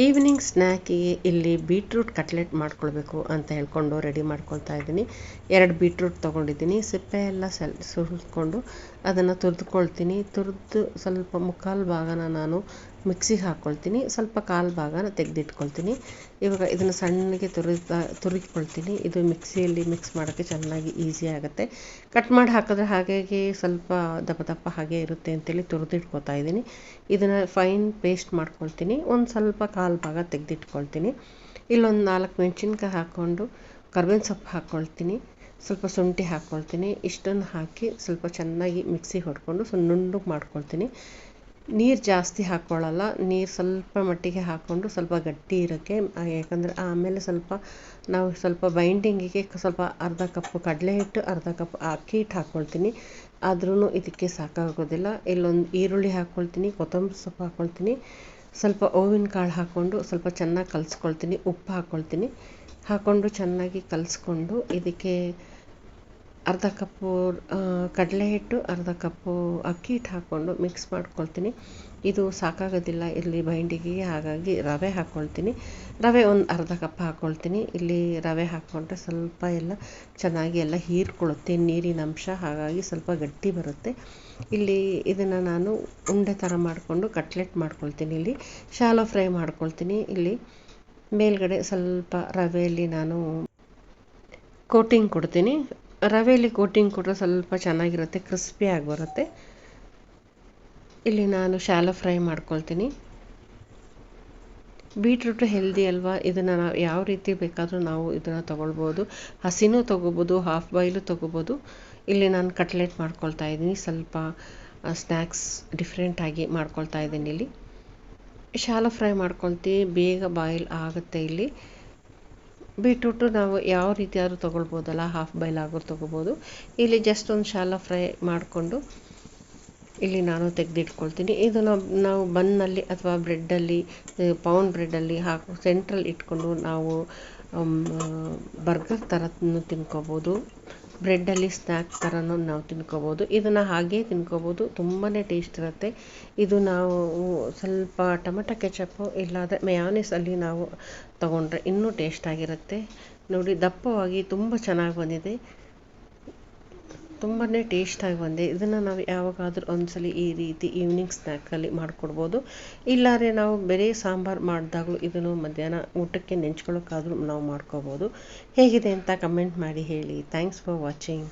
Evening ಸ್ನ್ಯಾಕಿಗೆ ಇಲ್ಲಿ beetroot cutlet ಮಾಡ್ಕೊಳ್ಬೇಕು ಅಂತ ಹೇಳ್ಕೊಂಡು ರೆಡಿ ಮಾಡ್ಕೊಳ್ತಾ ಇದ್ದೀನಿ. 2 ಬೀಟ್ರೂಟ್ ತೊಗೊಂಡಿದ್ದೀನಿ. ಸಿಪ್ಪೆ ಎಲ್ಲ ಸುಲಿದ್ಕೊಂಡು ಅದನ್ನು ತುರಿದುಕೊಳ್ತೀನಿ. ತುರಿದು ಸ್ವಲ್ಪ ಮುಕ್ಕಾಲು ಭಾಗನ ನಾನು ಮಿಕ್ಸಿಗೆ ಹಾಕ್ಕೊಳ್ತೀನಿ, ಸ್ವಲ್ಪ ಕಾಲು ಭಾಗನ ತೆಗೆದಿಟ್ಕೊಳ್ತೀನಿ. ಇವಾಗ ಇದನ್ನು ಸಣ್ಣಗೆ ತುರಿದ್ಕೊಳ್ತೀನಿ. ಇದು ಮಿಕ್ಸಿಯಲ್ಲಿ ಮಿಕ್ಸ್ ಮಾಡೋಕ್ಕೆ ಚೆನ್ನಾಗಿ ಈಸಿ ಆಗುತ್ತೆ. ಕಟ್ ಮಾಡಿ ಹಾಕಿದ್ರೆ ಹಾಗಾಗಿ ಸ್ವಲ್ಪ ದಪ್ಪ ದಪ್ಪ ಹಾಗೆ ಇರುತ್ತೆ ಅಂತೇಳಿ ತುರಿದಿಟ್ಕೊತಾ ಇದ್ದೀನಿ. ಇದನ್ನು ಫೈನ್ ಪೇಸ್ಟ್ ಮಾಡ್ಕೊಳ್ತೀನಿ. ಒಂದು ಸ್ವಲ್ಪ ಕಾಲು ಭಾಗ ತೆಗೆದಿಟ್ಕೊಳ್ತೀನಿ. ಇಲ್ಲೊಂದು 4 ಮೆಣಸಿನ್ಕಾಯಿ ಹಾಕ್ಕೊಂಡು ಕರ್ಬೇವಿನ ಸೊಪ್ಪು ಹಾಕ್ಕೊಳ್ತೀನಿ, ಸ್ವಲ್ಪ ಶುಂಠಿ ಹಾಕ್ಕೊಳ್ತೀನಿ. ಇಷ್ಟನ್ನು ಹಾಕಿ ಸ್ವಲ್ಪ ಚೆನ್ನಾಗಿ ಮಿಕ್ಸಿಗೆ ಹೊಡ್ಕೊಂಡು ನುಣ್ಣಗೆ ಮಾಡ್ಕೊಳ್ತೀನಿ. ನೀರು ಜಾಸ್ತಿ ಹಾಕ್ಕೊಳ್ಳಲ್ಲ, ನೀರು ಸ್ವಲ್ಪ ಮಟ್ಟಿಗೆ ಹಾಕ್ಕೊಂಡು ಸ್ವಲ್ಪ ಗಟ್ಟಿ ಇರೋಕ್ಕೆ. ಯಾಕಂದರೆ ಆಮೇಲೆ ನಾವು ಸ್ವಲ್ಪ ಬೈಂಡಿಂಗಿಗೆ ಸ್ವಲ್ಪ ಅರ್ಧ ಕಪ್ಪು ಕಡಲೆ ಹಿಟ್ಟು, ಅರ್ಧ ಕಪ್ ಅಕ್ಕಿ ಹಿಟ್ಟು ಹಾಕ್ಕೊಳ್ತೀನಿ. ಆದ್ರೂ ಇದಕ್ಕೆ ಸಾಕಾಗೋದಿಲ್ಲ. ಇಲ್ಲೊಂದು ಈರುಳ್ಳಿ ಹಾಕ್ಕೊಳ್ತೀನಿ, ಕೊತ್ತಂಬರಿ ಸೊಪ್ಪು ಹಾಕ್ಕೊಳ್ತೀನಿ, ಸ್ವಲ್ಪ ಓವಿನ ಕಾಳು ಹಾಕ್ಕೊಂಡು ಸ್ವಲ್ಪ ಚೆನ್ನಾಗಿ ಕಲಿಸ್ಕೊಳ್ತೀನಿ. ಉಪ್ಪು ಹಾಕ್ಕೊಳ್ತೀನಿ. ಹಾಕ್ಕೊಂಡು ಚೆನ್ನಾಗಿ ಕಲಿಸ್ಕೊಂಡು ಇದಕ್ಕೆ ಅರ್ಧ ಕಪ್ಪು ಕಡಲೆ ಹಿಟ್ಟು, ಅರ್ಧ ಕಪ್ಪು ಅಕ್ಕಿ ಹಿಟ್ಟು ಹಾಕ್ಕೊಂಡು ಮಿಕ್ಸ್ ಮಾಡ್ಕೊಳ್ತೀನಿ. ಇದು ಸಾಕಾಗೋದಿಲ್ಲ ಇಲ್ಲಿ ಬೈಂಡಿಂಗಿಗೆ, ಹಾಗಾಗಿ ರವೆ ಹಾಕ್ಕೊಳ್ತೀನಿ. ರವೆ ಒಂದು ಅರ್ಧ ಕಪ್ ಹಾಕ್ಕೊಳ್ತೀನಿ. ಇಲ್ಲಿ ರವೆ ಹಾಕ್ಕೊಂಡ್ರೆ ಸ್ವಲ್ಪ ಎಲ್ಲ ಚೆನ್ನಾಗಿ ಎಲ್ಲ ಹೀರ್ಕೊಳ್ಳುತ್ತೆ ನೀರಿನ ಅಂಶ, ಹಾಗಾಗಿ ಸ್ವಲ್ಪ ಗಟ್ಟಿ ಬರುತ್ತೆ. ಇಲ್ಲಿ ಇದನ್ನು ನಾನು ಉಂಡೆ ಥರ ಮಾಡಿಕೊಂಡು ಕಟ್ಲೆಟ್ ಮಾಡ್ಕೊಳ್ತೀನಿ. ಇಲ್ಲಿ ಶಾಲೋ ಫ್ರೈ ಮಾಡ್ಕೊಳ್ತೀನಿ. ಇಲ್ಲಿ ಮೇಲ್ಗಡೆ ಸ್ವಲ್ಪ ರವೆಯಲ್ಲಿ ನಾನು ಕೋಟಿಂಗ್ ಕೊಡ್ತೀನಿ. ರವೆಯಲ್ಲಿ ಕೋಟಿಂಗ್ ಕೊಟ್ಟರೆ ಸ್ವಲ್ಪ ಚೆನ್ನಾಗಿರುತ್ತೆ, ಕ್ರಿಸ್ಪಿಯಾಗಿ ಬರುತ್ತೆ. ಇಲ್ಲಿ ನಾನು ಶಾಲೋ ಫ್ರೈ ಮಾಡ್ಕೊಳ್ತೀನಿ. ಬೀಟ್ರೂಟು ಹೆಲ್ದಿ ಅಲ್ವಾ, ಇದನ್ನು ನಾವು ಯಾವ ರೀತಿ ಬೇಕಾದರೂ ನಾವು ಇದನ್ನು ತೊಗೊಳ್ಬೋದು. ಹಸಿನೂ ತೊಗೋಬೋದು, ಹಾಫ್ ಬಾಯ್ಲು ತೊಗೋಬೋದು. ಇಲ್ಲಿ ನಾನು ಕಟ್ಲೆಟ್ ಮಾಡ್ಕೊಳ್ತಾ ಇದ್ದೀನಿ. ಸ್ವಲ್ಪ ಸ್ನ್ಯಾಕ್ಸ್ ಡಿಫ್ರೆಂಟಾಗಿ ಮಾಡ್ಕೊಳ್ತಾ ಇದ್ದೀನಿ. ಇಲ್ಲಿ ಶಾಲೋ ಫ್ರೈ ಮಾಡ್ಕೊಳ್ತೀವಿ, ಬೇಗ ಬಾಯ್ಲ್ ಆಗುತ್ತೆ. ಇಲ್ಲಿ ಬೀಟ್ರೂಟು ನಾವು ಯಾವ ರೀತಿ ಆದರೂ ತೊಗೊಳ್ಬೋದಲ್ಲ, ಹಾಫ್ ಬಾಯ್ಲ್ ಆಗೋರು ತೊಗೋಬೋದು. ಇಲ್ಲಿ ಜಸ್ಟ್ ಒಂದು ಶಾಲೋ ಫ್ರೈ ಮಾಡಿಕೊಂಡು ಇಲ್ಲಿ ನಾನು ತೆಗೆದಿಟ್ಕೊಳ್ತೀನಿ. ಇದು ನಾವು ಬನ್ನಲ್ಲಿ ಅಥವಾ ಬ್ರೆಡ್ಡಲ್ಲಿ, ಪೌಂಡ್ ಬ್ರೆಡ್ಡಲ್ಲಿ ಸೆಂಟ್ರಲ್ಲಿ ಇಟ್ಕೊಂಡು ನಾವು ಬರ್ಗರ್ ಥರನೂ ತಿನ್ಕೋಬೋದು. ಬ್ರೆಡ್ಡಲ್ಲಿ ಸ್ನ್ಯಾಕ್ ಥರನೂ ನಾವು ತಿನ್ಕೋಬೋದು. ಇದನ್ನು ಹಾಗೇ ತಿನ್ಕೋಬೋದು, ತುಂಬಾ ಟೇಸ್ಟ್ ಇರುತ್ತೆ. ಇದು ನಾವು ಸ್ವಲ್ಪ ಟೊಮೆಟೊ ಕೆಚಪ್ಪು ಇಲ್ಲಾಂದರೆ ಮಯೋನೀಸಲ್ಲಿ ನಾವು ತೊಗೊಂಡ್ರೆ ಇನ್ನೂ ಟೇಸ್ಟಾಗಿರುತ್ತೆ. ನೋಡಿ, ದಪ್ಪವಾಗಿ ತುಂಬ ಚೆನ್ನಾಗಿ ಬಂದಿದೆ, ತುಂಬಾ ಟೇಸ್ಟಾಗಿ ಬಂದಿದೆ. ಇದನ್ನು ನಾವು ಯಾವಾಗಾದರೂ ಒಂದ್ಸಲಿ ಈ ರೀತಿ ಈವ್ನಿಂಗ್ ಸ್ನ್ಯಾಕಲ್ಲಿ ಮಾಡಿಕೊಡ್ಬೋದು. ಇಲ್ಲಾಂದರೆ ನಾವು ಬೇರೆ ಸಾಂಬಾರು ಮಾಡಿದಾಗಲೂ ಇದನ್ನು ಮಧ್ಯಾಹ್ನ ಊಟಕ್ಕೆ ನೆಂಚ್ಕೊಳ್ಳೋಕ್ಕಾದರೂ ನಾವು ಮಾಡ್ಕೋಬೋದು. ಹೇಗಿದೆ ಅಂತ ಕಮೆಂಟ್ ಮಾಡಿ ಹೇಳಿ. Thanks for watching.